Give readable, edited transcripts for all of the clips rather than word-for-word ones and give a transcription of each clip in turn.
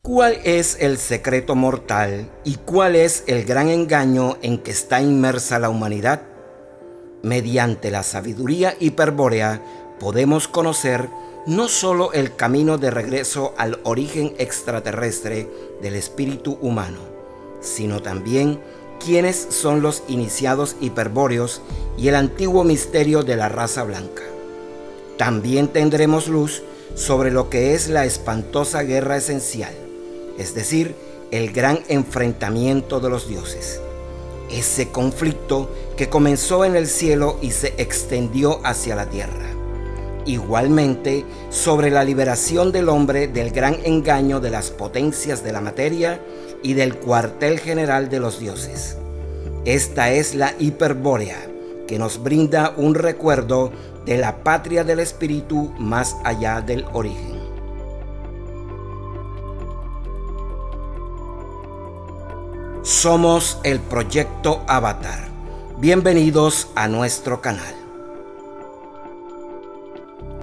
¿Cuál es el secreto mortal y cuál es el gran engaño en que está inmersa la humanidad? Mediante la sabiduría hiperbórea podemos conocer no solo el camino de regreso al origen extraterrestre del espíritu humano, sino también quiénes son los iniciados hiperbóreos y el antiguo misterio de la raza blanca. También tendremos luz sobre lo que es la espantosa guerra esencial, es decir, el gran enfrentamiento de los dioses. Ese conflicto que comenzó en el cielo y se extendió hacia la tierra. Igualmente, sobre la liberación del hombre del gran engaño de las potencias de la materia y del cuartel general de los dioses. Esta es la hiperbórea, que nos brinda un recuerdo de la patria del espíritu más allá del origen. Somos el Proyecto Avatar. Bienvenidos a nuestro canal.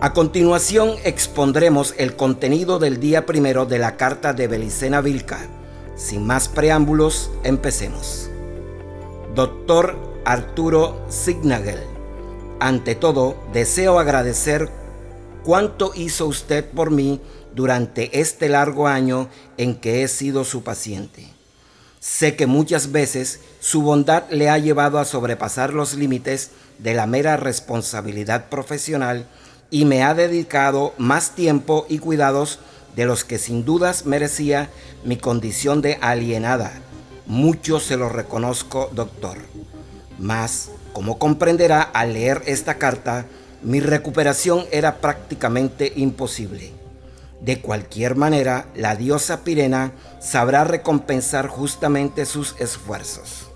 A continuación expondremos el contenido del día primero de la carta de Belicena Vilca. Sin más preámbulos, empecemos. Doctor Arturo Zignagel, ante todo, deseo agradecer cuánto hizo usted por mí durante este largo año en que he sido su paciente. Sé que muchas veces su bondad le ha llevado a sobrepasar los límites de la mera responsabilidad profesional y me ha dedicado más tiempo y cuidados de los que sin dudas merecía mi condición de alienada. Mucho se lo reconozco, doctor. Mas, como comprenderá al leer esta carta, mi recuperación era prácticamente imposible. De cualquier manera, la diosa Pirena sabrá recompensar justamente sus esfuerzos.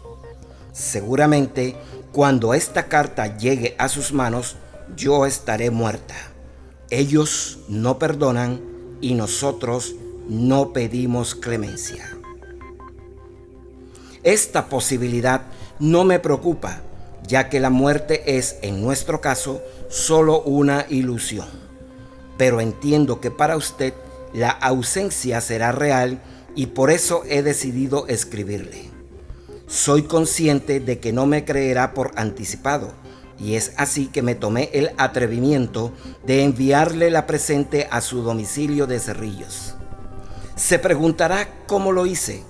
Seguramente, cuando esta carta llegue a sus manos, yo estaré muerta. Ellos no perdonan y nosotros no pedimos clemencia. Esta posibilidad no me preocupa, ya que la muerte es, en nuestro caso, solo una ilusión. Pero entiendo que para usted la ausencia será real y por eso he decidido escribirle. Soy consciente de que no me creerá por anticipado y es así que me tomé el atrevimiento de enviarle la presente a su domicilio de Cerrillos. Se preguntará cómo lo hice,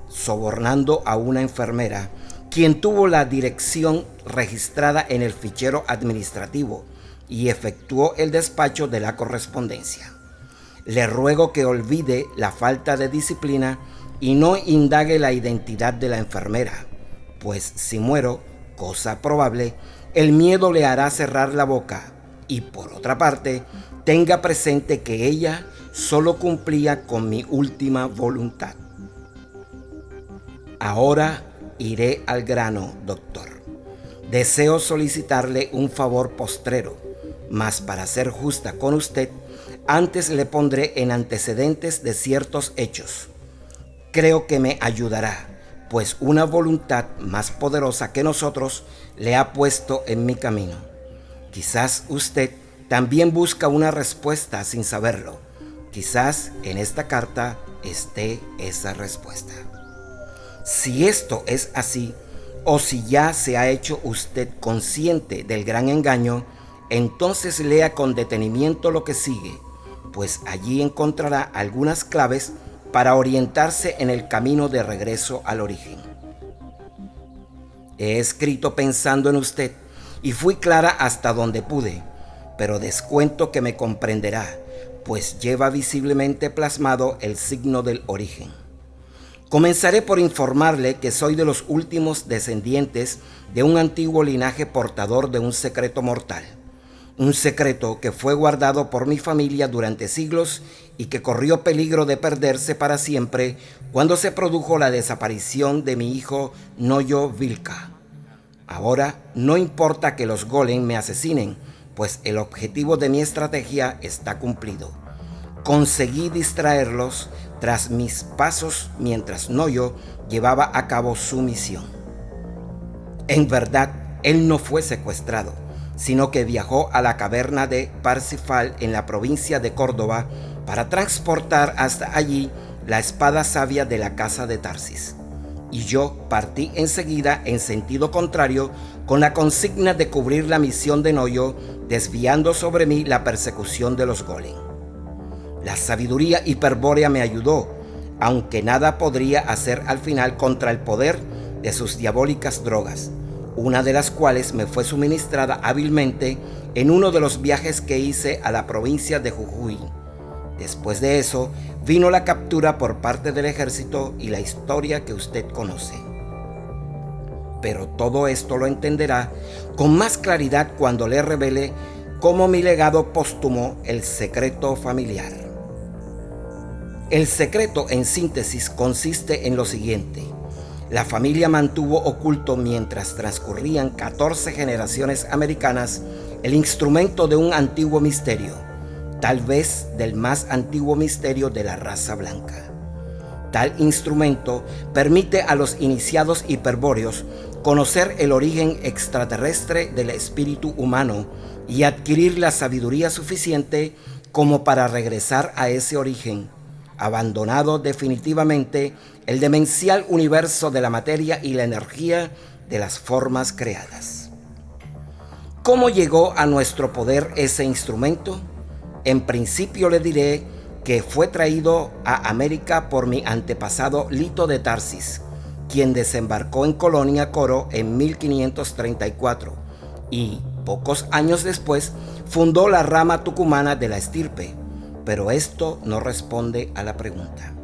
sobornando a una enfermera, quien tuvo la dirección registrada en el fichero administrativo y efectuó el despacho de la correspondencia. Le ruego que olvide la falta de disciplina y no indague la identidad de la enfermera, pues si muero, cosa probable, el miedo le hará cerrar la boca y por otra parte, tenga presente que ella solo cumplía con mi última voluntad. Ahora iré al grano, doctor. Deseo solicitarle un favor postrero, mas para ser justa con usted, antes le pondré en antecedentes de ciertos hechos. Creo que me ayudará, pues una voluntad más poderosa que nosotros le ha puesto en mi camino. Quizás usted también busca una respuesta sin saberlo. Quizás en esta carta esté esa respuesta. Si esto es así, o si ya se ha hecho usted consciente del gran engaño, entonces lea con detenimiento lo que sigue, pues allí encontrará algunas claves para orientarse en el camino de regreso al origen. He escrito pensando en usted y fui clara hasta donde pude, pero descuento que me comprenderá, pues lleva visiblemente plasmado el signo del origen. Comenzaré por informarle que soy de los últimos descendientes de un antiguo linaje portador de un secreto mortal. Un secreto que fue guardado por mi familia durante siglos y que corrió peligro de perderse para siempre cuando se produjo la desaparición de mi hijo Noyo Vilca. Ahora no importa que los golem me asesinen, pues el objetivo de mi estrategia está cumplido. Conseguí distraerlos tras mis pasos mientras Noyo llevaba a cabo su misión. En verdad, él no fue secuestrado, sino que viajó a la caverna de Parsifal en la provincia de Córdoba para transportar hasta allí la espada sabia de la casa de Tarsis, y yo partí enseguida en sentido contrario con la consigna de cubrir la misión de Noyo, desviando sobre mí la persecución de los golem. La sabiduría hiperbórea me ayudó, aunque nada podría hacer al final contra el poder de sus diabólicas drogas, una de las cuales me fue suministrada hábilmente en uno de los viajes que hice a la provincia de Jujuy. Después de eso, vino la captura por parte del ejército y la historia que usted conoce. Pero todo esto lo entenderá con más claridad cuando le revele como mi legado póstumo, el secreto familiar. El secreto, en síntesis, consiste en lo siguiente. La familia mantuvo oculto mientras transcurrían 14 generaciones americanas el instrumento de un antiguo misterio, tal vez del más antiguo misterio de la raza blanca. Tal instrumento permite a los iniciados hiperbóreos conocer el origen extraterrestre del espíritu humano y adquirir la sabiduría suficiente como para regresar a ese origen, abandonado definitivamente el demencial universo de la materia y la energía de las formas creadas. ¿Cómo llegó a nuestro poder ese instrumento? En principio le diré que fue traído a América por mi antepasado Lito de Tarsis, quien desembarcó en Colonia Coro en 1534 y, pocos años después, fundó la rama tucumana de la estirpe, pero esto no responde a la pregunta.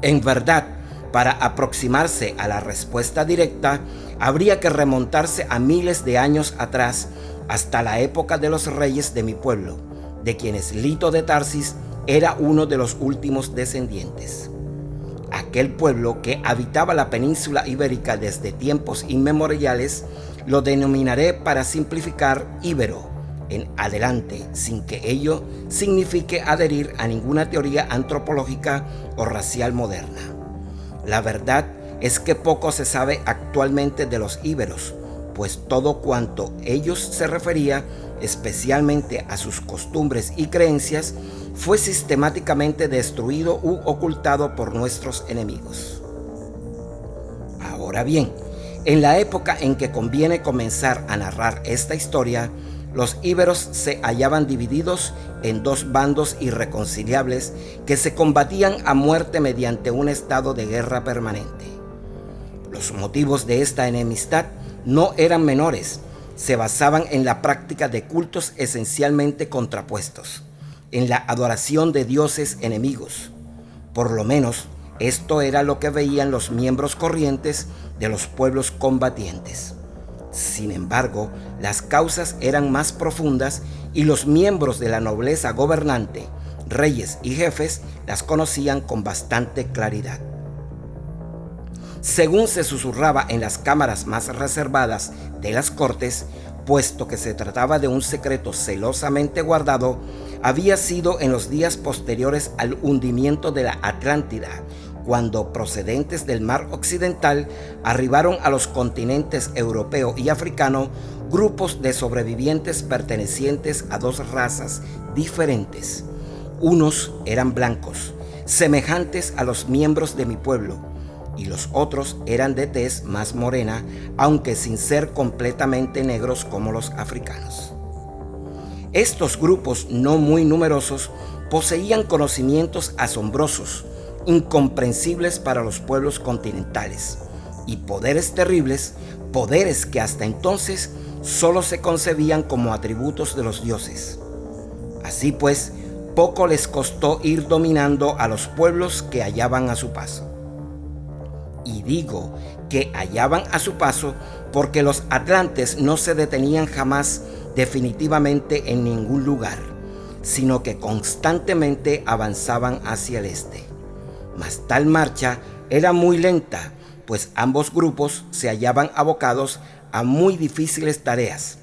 En verdad, para aproximarse a la respuesta directa, habría que remontarse a miles de años atrás, hasta la época de los reyes de mi pueblo, de quienes Lito de Tarsis era uno de los últimos descendientes. Aquel pueblo que habitaba la península ibérica desde tiempos inmemoriales lo denominaré para simplificar íbero en adelante, sin que ello signifique adherir a ninguna teoría antropológica o racial moderna. La verdad es que poco se sabe actualmente de los íberos, pues todo cuanto ellos se refería, especialmente a sus costumbres y creencias, fue sistemáticamente destruido u ocultado por nuestros enemigos. Ahora bien, en la época en que conviene comenzar a narrar esta historia, los íberos se hallaban divididos en dos bandos irreconciliables que se combatían a muerte mediante un estado de guerra permanente. Los motivos de esta enemistad no eran menores, se basaban en la práctica de cultos esencialmente contrapuestos, en la adoración de dioses enemigos. Por lo menos, esto era lo que veían los miembros corrientes de los pueblos combatientes. Sin embargo, las causas eran más profundas y los miembros de la nobleza gobernante, reyes y jefes, las conocían con bastante claridad. Según se susurraba en las cámaras más reservadas de las cortes, puesto que se trataba de un secreto celosamente guardado, había sido en los días posteriores al hundimiento de la Atlántida, cuando procedentes del mar occidental arribaron a los continentes europeo y africano grupos de sobrevivientes pertenecientes a dos razas diferentes. Unos eran blancos, semejantes a los miembros de mi pueblo, y los otros eran de tez más morena, aunque sin ser completamente negros como los africanos. Estos grupos no muy numerosos poseían conocimientos asombrosos, incomprensibles para los pueblos continentales, y poderes terribles, poderes que hasta entonces solo se concebían como atributos de los dioses. Así pues, poco les costó ir dominando a los pueblos que hallaban a su paso. Y digo que hallaban a su paso porque los atlantes no se detenían jamás definitivamente en ningún lugar, sino que constantemente avanzaban hacia el este. Mas tal marcha era muy lenta, pues ambos grupos se hallaban abocados a muy difíciles tareas,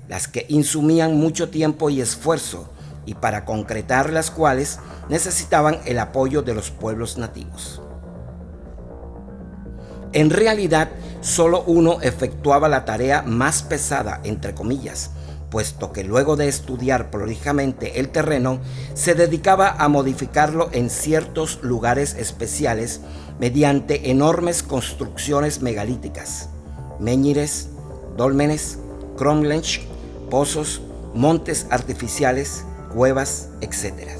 las que insumían mucho tiempo y esfuerzo, y para concretar las cuales necesitaban el apoyo de los pueblos nativos. En realidad, solo uno efectuaba la tarea más pesada, entre comillas, puesto que luego de estudiar prolijamente el terreno, se dedicaba a modificarlo en ciertos lugares especiales mediante enormes construcciones megalíticas, menhires, dólmenes, cromlechs, pozos, montes artificiales, cuevas, etc.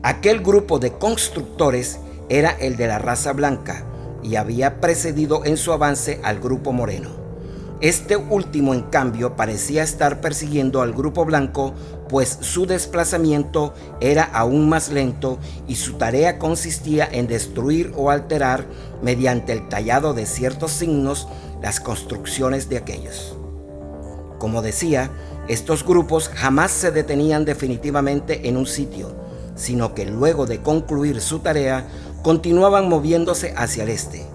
Aquel grupo de constructores era el de la raza blanca y había precedido en su avance al grupo moreno. Este último, en cambio, parecía estar persiguiendo al grupo blanco, pues su desplazamiento era aún más lento y su tarea consistía en destruir o alterar, mediante el tallado de ciertos signos, las construcciones de aquellos. Como decía, estos grupos jamás se detenían definitivamente en un sitio, sino que luego de concluir su tarea, continuaban moviéndose hacia el este.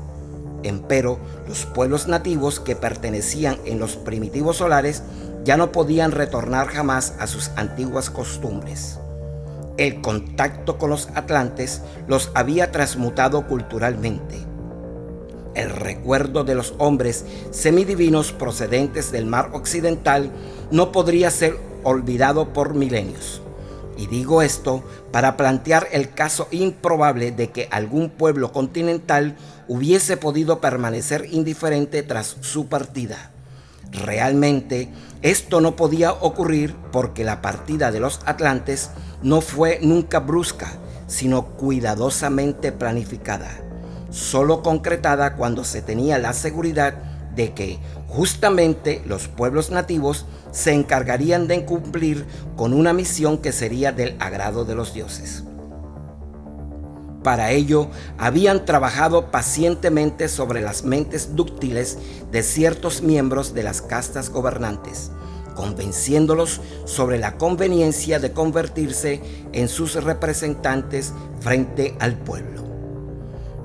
Empero, los pueblos nativos que pertenecían en los primitivos solares ya no podían retornar jamás a sus antiguas costumbres. El contacto con los atlantes los había transmutado culturalmente. El recuerdo de los hombres semidivinos procedentes del mar occidental no podría ser olvidado por milenios. Y digo esto para plantear el caso improbable de que algún pueblo continental hubiese podido permanecer indiferente tras su partida. Realmente, esto no podía ocurrir porque la partida de los atlantes no fue nunca brusca, sino cuidadosamente planificada, solo concretada cuando se tenía la seguridad de que justamente los pueblos nativos se encargarían de cumplir con una misión que sería del agrado de los dioses. Para ello, habían trabajado pacientemente sobre las mentes dúctiles de ciertos miembros de las castas gobernantes, convenciéndolos sobre la conveniencia de convertirse en sus representantes frente al pueblo.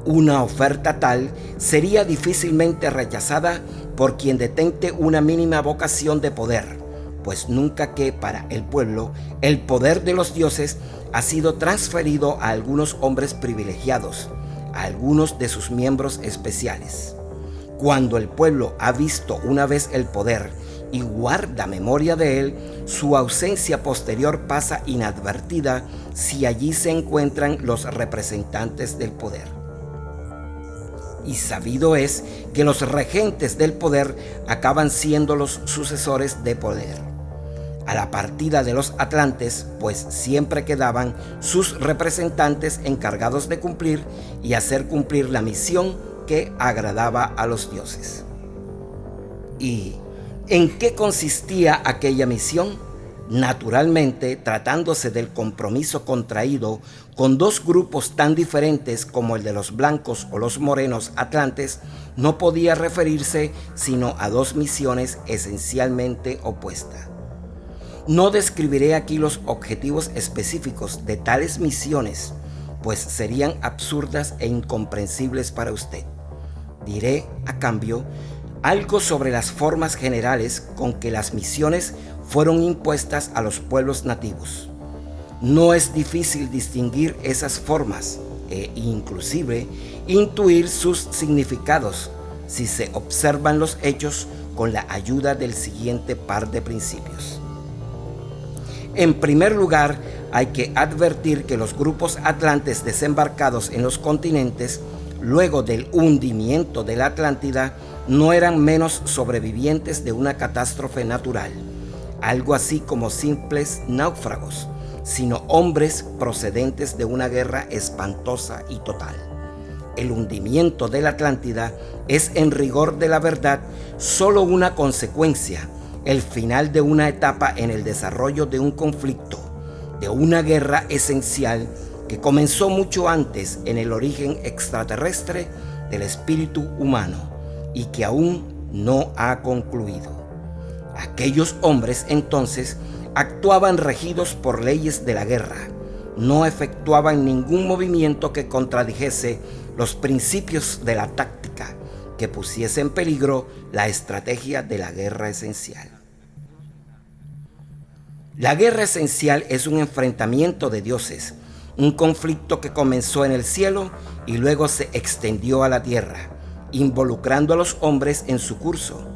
Una oferta tal sería difícilmente rechazada por quien detente una mínima vocación de poder, pues nunca que para el pueblo el poder de los dioses ha sido transferido a algunos hombres privilegiados, a algunos de sus miembros especiales. Cuando el pueblo ha visto una vez el poder y guarda memoria de él, su ausencia posterior pasa inadvertida si allí se encuentran los representantes del poder. Y sabido es que los regentes del poder acaban siendo los sucesores de poder. A la partida de los atlantes, pues siempre quedaban sus representantes encargados de cumplir y hacer cumplir la misión que agradaba a los dioses. ¿Y en qué consistía aquella misión? Naturalmente, tratándose del compromiso contraído con dos grupos tan diferentes como el de los blancos o los morenos atlantes, no podía referirse sino a dos misiones esencialmente opuestas. No describiré aquí los objetivos específicos de tales misiones, pues serían absurdas e incomprensibles para usted. Diré, a cambio, algo sobre las formas generales con que las misiones fueron impuestas a los pueblos nativos. No es difícil distinguir esas formas e inclusive intuir sus significados si se observan los hechos con la ayuda del siguiente par de principios. En primer lugar, hay que advertir que los grupos atlantes desembarcados en los continentes luego del hundimiento de la Atlántida no eran menos sobrevivientes de una catástrofe natural, algo así como simples náufragos, sino hombres procedentes de una guerra espantosa y total. El hundimiento de la Atlántida es, en rigor de la verdad, solo una consecuencia, el final de una etapa en el desarrollo de un conflicto, de una guerra esencial que comenzó mucho antes en el origen extraterrestre del espíritu humano y que aún no ha concluido. Aquellos hombres entonces actuaban regidos por leyes de la guerra, no efectuaban ningún movimiento que contradijese los principios de la táctica, que pusiese en peligro la estrategia de la guerra esencial. La guerra esencial es un enfrentamiento de dioses, un conflicto que comenzó en el cielo y luego se extendió a la tierra, involucrando a los hombres en su curso.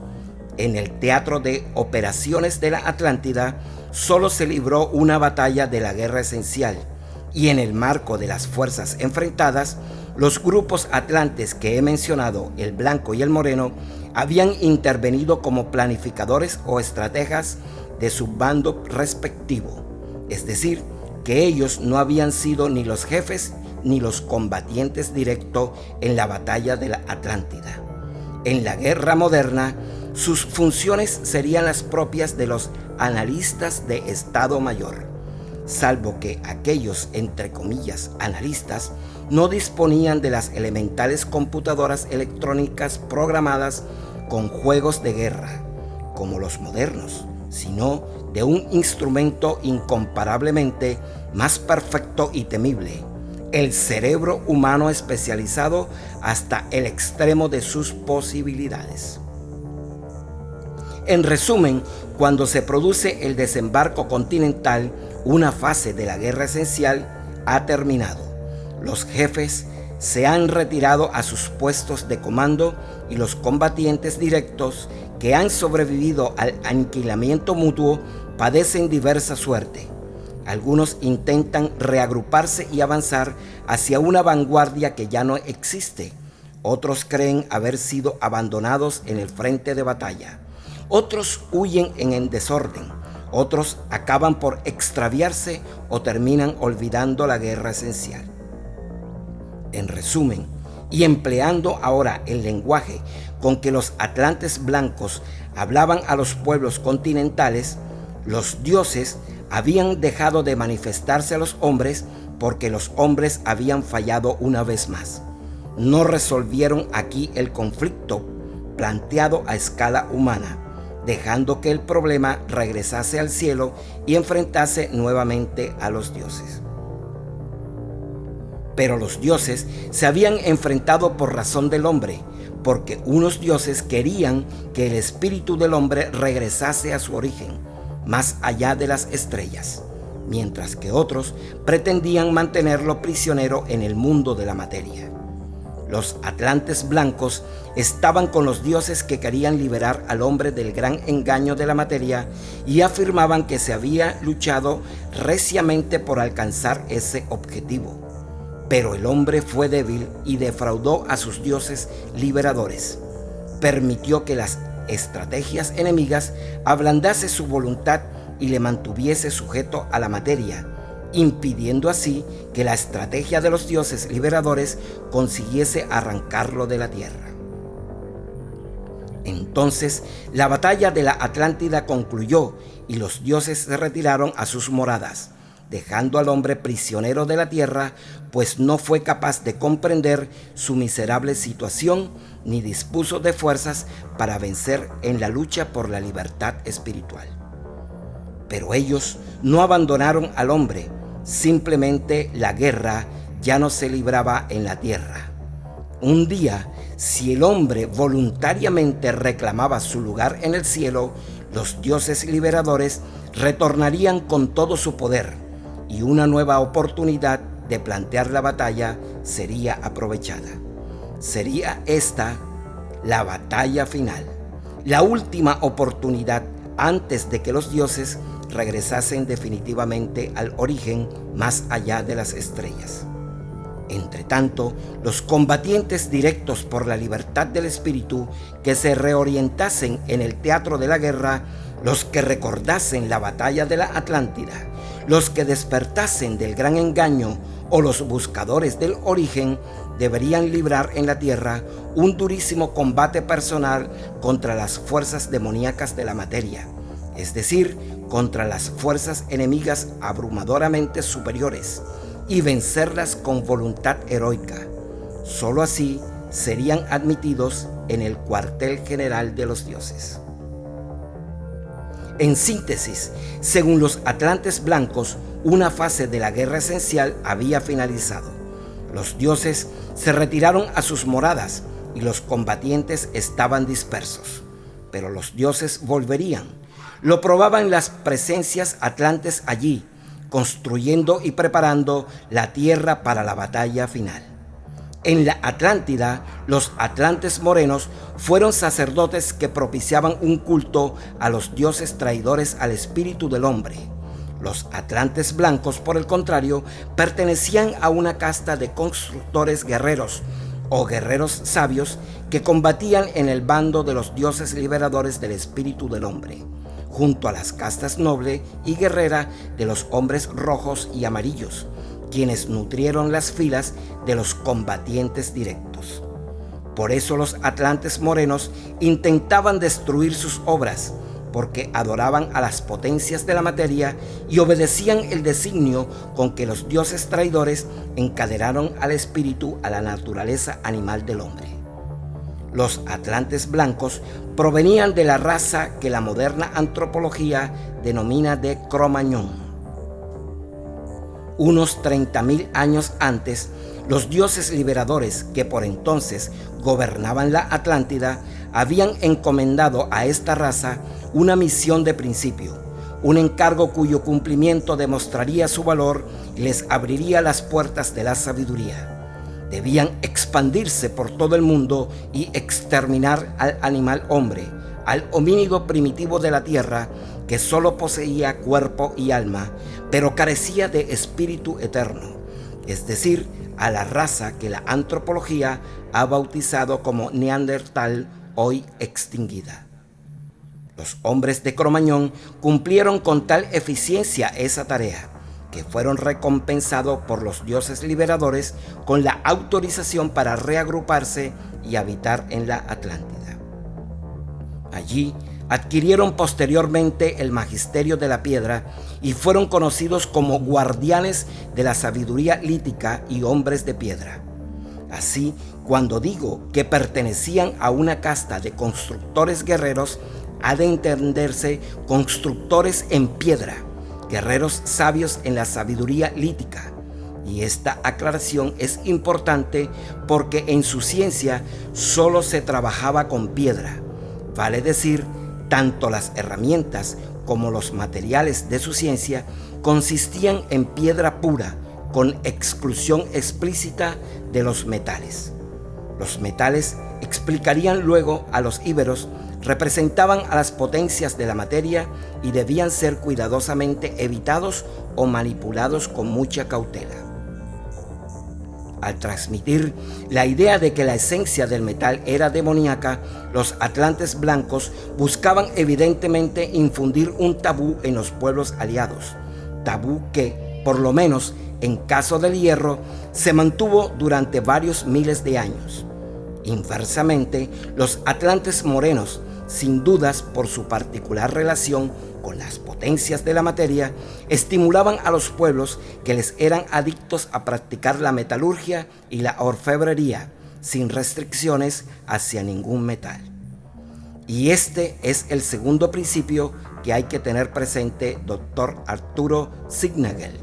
En el teatro de operaciones de la Atlántida solo se libró una batalla de la guerra esencial, y en el marco de las fuerzas enfrentadas, los grupos atlantes que he mencionado, el blanco y el moreno, habían intervenido como planificadores o estrategas de su bando respectivo, es decir, que ellos no habían sido ni los jefes ni los combatientes directos en la batalla de la Atlántida. En la guerra moderna, sus funciones serían las propias de los analistas de Estado Mayor, salvo que aquellos, entre comillas, analistas, no disponían de las elementales computadoras electrónicas programadas con juegos de guerra, como los modernos, sino de un instrumento incomparablemente más perfecto y temible, el cerebro humano especializado hasta el extremo de sus posibilidades. En resumen, cuando se produce el desembarco continental, una fase de la guerra esencial ha terminado. Los jefes se han retirado a sus puestos de comando y los combatientes directos que han sobrevivido al aniquilamiento mutuo padecen diversa suerte. Algunos intentan reagruparse y avanzar hacia una vanguardia que ya no existe. Otros creen haber sido abandonados en el frente de batalla. Otros huyen en el desorden. Otros acaban por extraviarse o terminan olvidando la guerra esencial. En resumen, y empleando ahora el lenguaje con que los atlantes blancos hablaban a los pueblos continentales, los dioses habían dejado de manifestarse a los hombres porque los hombres habían fallado una vez más. No resolvieron aquí el conflicto planteado a escala humana, dejando que el problema regresase al cielo y enfrentase nuevamente a los dioses. Pero los dioses se habían enfrentado por razón del hombre, porque unos dioses querían que el espíritu del hombre regresase a su origen, más allá de las estrellas, mientras que otros pretendían mantenerlo prisionero en el mundo de la materia. Los atlantes blancos estaban con los dioses que querían liberar al hombre del gran engaño de la materia y afirmaban que se había luchado reciamente por alcanzar ese objetivo. Pero el hombre fue débil y defraudó a sus dioses liberadores. Permitió que las estrategias enemigas ablandase su voluntad y le mantuviese sujeto a la materia, impidiendo así que la estrategia de los dioses liberadores consiguiese arrancarlo de la tierra. Entonces la batalla de la Atlántida concluyó y los dioses se retiraron a sus moradas, dejando al hombre prisionero de la tierra, pues no fue capaz de comprender su miserable situación ni dispuso de fuerzas para vencer en la lucha por la libertad espiritual. Pero ellos no abandonaron al hombre, simplemente la guerra ya no se libraba en la tierra. Un día, si el hombre voluntariamente reclamaba su lugar en el cielo, los dioses liberadores retornarían con todo su poder y una nueva oportunidad de plantear la batalla sería aprovechada. Sería esta la batalla final, la última oportunidad antes de que los dioses regresasen definitivamente al origen más allá de las estrellas. Entre tanto, los combatientes directos por la libertad del espíritu que se reorientasen en el teatro de la guerra, los que recordasen la batalla de la Atlántida, los que despertasen del gran engaño o los buscadores del origen, deberían librar en la tierra un durísimo combate personal contra las fuerzas demoníacas de la materia, es decir, contra las fuerzas enemigas abrumadoramente superiores, y vencerlas con voluntad heroica. Solo así serían admitidos en el cuartel general de los dioses. En síntesis, según los atlantes blancos, una fase de la guerra esencial había finalizado. Los dioses se retiraron a sus moradas y los combatientes estaban dispersos. Pero los dioses volverían. Lo probaban las presencias atlantes allí, construyendo y preparando la tierra para la batalla final. En la Atlántida, los atlantes morenos fueron sacerdotes que propiciaban un culto a los dioses traidores al espíritu del hombre. Los atlantes blancos, por el contrario, pertenecían a una casta de constructores guerreros o guerreros sabios que combatían en el bando de los dioses liberadores del espíritu del hombre, junto a las castas noble y guerrera de los hombres rojos y amarillos, quienes nutrieron las filas de los combatientes directos. Por eso los atlantes morenos intentaban destruir sus obras, porque adoraban a las potencias de la materia y obedecían el designio con que los dioses traidores encadenaron al espíritu a la naturaleza animal del hombre. Los atlantes blancos provenían de la raza que la moderna antropología denomina de Cro-Magnon. Unos 30.000 años antes, los dioses liberadores que por entonces gobernaban la Atlántida habían encomendado a esta raza una misión de principio, un encargo cuyo cumplimiento demostraría su valor y les abriría las puertas de la sabiduría. Debían expandirse por todo el mundo y exterminar al animal hombre, al homínido primitivo de la tierra que solo poseía cuerpo y alma, pero carecía de espíritu eterno, es decir, a la raza que la antropología ha bautizado como Neandertal, hoy extinguida. Los hombres de Cro-Magnon cumplieron con tal eficiencia esa tarea, que fueron recompensados por los dioses liberadores con la autorización para reagruparse y habitar en la Atlántida. Allí adquirieron posteriormente el magisterio de la piedra y fueron conocidos como guardianes de la sabiduría lítica y hombres de piedra. Así, cuando digo que pertenecían a una casta de constructores guerreros, ha de entenderse constructores en piedra, guerreros sabios en la sabiduría lítica. Y esta aclaración es importante porque en su ciencia solo se trabajaba con piedra, vale decir, tanto las herramientas como los materiales de su ciencia consistían en piedra pura, con exclusión explícita de los metales. Los metales, explicarían luego a los íberos, representaban a las potencias de la materia y debían ser cuidadosamente evitados o manipulados con mucha cautela. Al transmitir la idea de que la esencia del metal era demoníaca, los atlantes blancos buscaban evidentemente infundir un tabú en los pueblos aliados, tabú que, por lo menos en caso del hierro, se mantuvo durante varios miles de años. Inversamente, los atlantes morenos, sin dudas por su particular relación con las potencias de la materia, estimulaban a los pueblos que les eran adictos a practicar la metalurgia y la orfebrería, sin restricciones hacia ningún metal. Y este es el segundo principio que hay que tener presente, Dr. Arturo Signagel.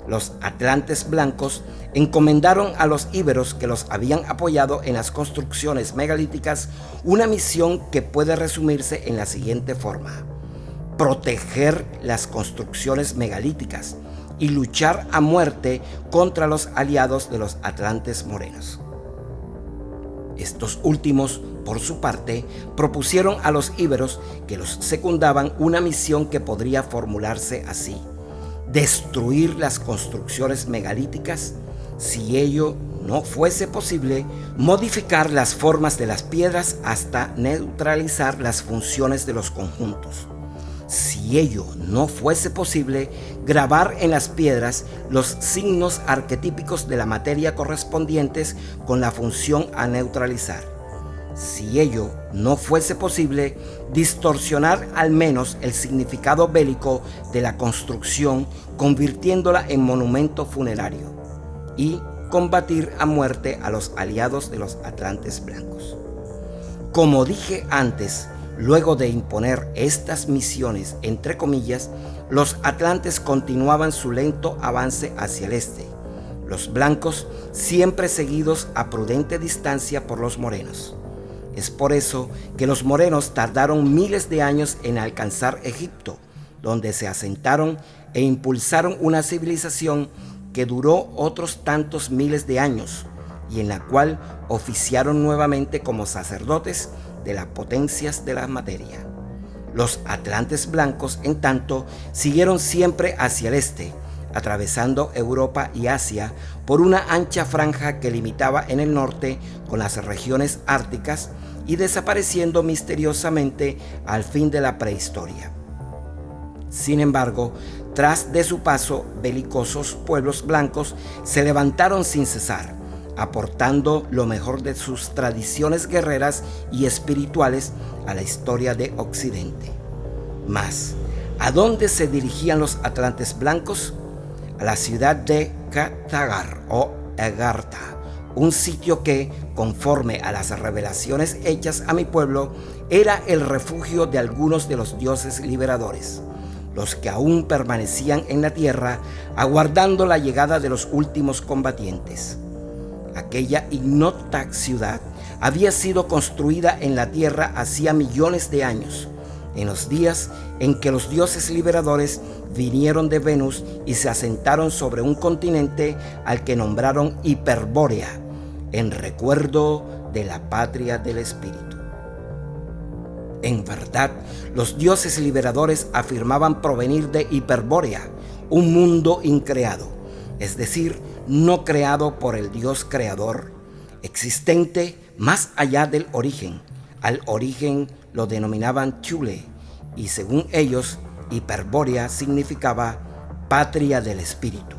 Los atlantes blancos encomendaron a los íberos que los habían apoyado en las construcciones megalíticas una misión que puede resumirse en la siguiente forma: proteger las construcciones megalíticas y luchar a muerte contra los aliados de los atlantes morenos. Estos últimos, por su parte, propusieron a los íberos que los secundaban una misión que podría formularse así: destruir las construcciones megalíticas, si ello no fuese posible, modificar las formas de las piedras hasta neutralizar las funciones de los conjuntos. Si ello no fuese posible, grabar en las piedras los signos arquetípicos de la materia correspondientes con la función a neutralizar. Si ello no fuese posible, distorsionar al menos el significado bélico de la construcción, convirtiéndola en monumento funerario, y combatir a muerte a los aliados de los atlantes blancos. Como dije antes, luego de imponer estas misiones, entre comillas, los atlantes continuaban su lento avance hacia el este, los blancos siempre seguidos a prudente distancia por los morenos. Es por eso que los morenos tardaron miles de años en alcanzar Egipto, donde se asentaron e impulsaron una civilización que duró otros tantos miles de años, y en la cual oficiaron nuevamente como sacerdotes de las potencias de la materia. Los atlantes blancos, en tanto, siguieron siempre hacia el este, atravesando Europa y Asia por una ancha franja que limitaba en el norte con las regiones árticas y desapareciendo misteriosamente al fin de la prehistoria. Sin embargo, tras de su paso, belicosos pueblos blancos se levantaron sin cesar, aportando lo mejor de sus tradiciones guerreras y espirituales a la historia de Occidente. Mas, ¿a dónde se dirigían los atlantes blancos? A la ciudad de Catagar o Agartha, un sitio que, conforme a las revelaciones hechas a mi pueblo, era el refugio de algunos de los dioses liberadores, los que aún permanecían en la tierra aguardando la llegada de los últimos combatientes. Aquella ignota ciudad había sido construida en la tierra hacía millones de años, en los días en que los dioses liberadores vinieron de Venus y se asentaron sobre un continente al que nombraron Hiperbórea, en recuerdo de la patria del espíritu. En verdad, los dioses liberadores afirmaban provenir de Hiperbórea, un mundo increado, es decir, no creado por el Dios creador, existente más allá del origen. Al origen lo denominaban Thule, y según ellos, Hiperbórea significaba patria del espíritu.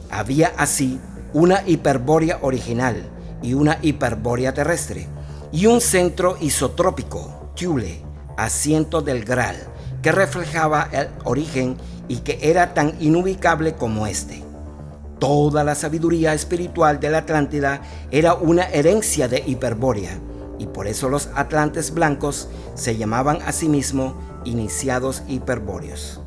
Había así una Hiperbórea original y una Hiperbórea terrestre, y un centro isotrópico, Thule, asiento del Graal, que reflejaba el origen y que era tan inubicable como este. Toda la sabiduría espiritual de la Atlántida era una herencia de Hiperbórea, y por eso los atlantes blancos se llamaban a sí mismos iniciados hiperbóreos.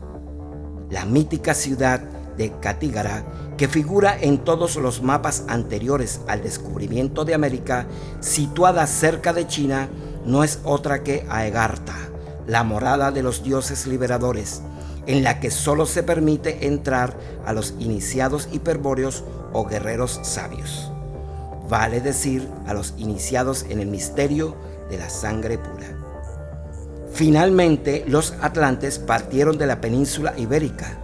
La mítica ciudad de Catígara, que figura en todos los mapas anteriores al descubrimiento de América, situada cerca de China, no es otra que Agartha, la morada de los dioses liberadores, en la que solo se permite entrar a los iniciados hiperbóreos o guerreros sabios. Vale decir, a los iniciados en el misterio de la sangre pura. Finalmente, los atlantes partieron de la península ibérica.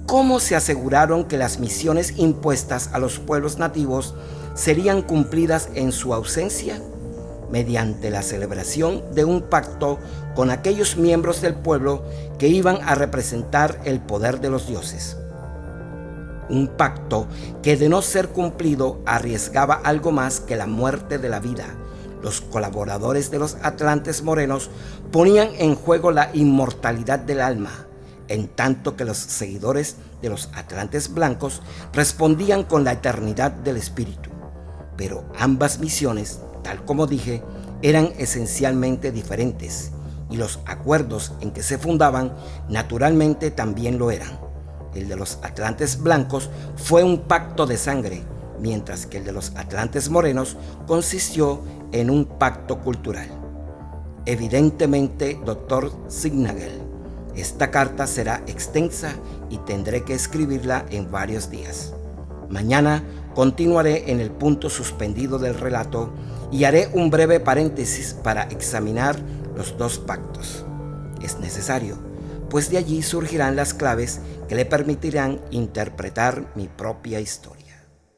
¿Cómo se aseguraron que las misiones impuestas a los pueblos nativos serían cumplidas en su ausencia? Mediante la celebración de un pacto con aquellos miembros del pueblo que iban a representar el poder de los dioses. Un pacto que, de no ser cumplido, arriesgaba algo más que la muerte de la vida. Los colaboradores de los atlantes morenos ponían en juego la inmortalidad del alma, en tanto que los seguidores de los atlantes blancos respondían con la eternidad del espíritu. Pero ambas misiones, tal como dije, eran esencialmente diferentes, y los acuerdos en que se fundaban naturalmente también lo eran. El de los atlantes blancos fue un pacto de sangre, mientras que el de los atlantes morenos consistió en un pacto cultural. Evidentemente, Dr. Zignagel, esta carta será extensa y tendré que escribirla en varios días. Mañana continuaré en el punto suspendido del relato y haré un breve paréntesis para examinar los dos pactos. Es necesario, pues de allí surgirán las claves que le permitirán interpretar mi propia historia.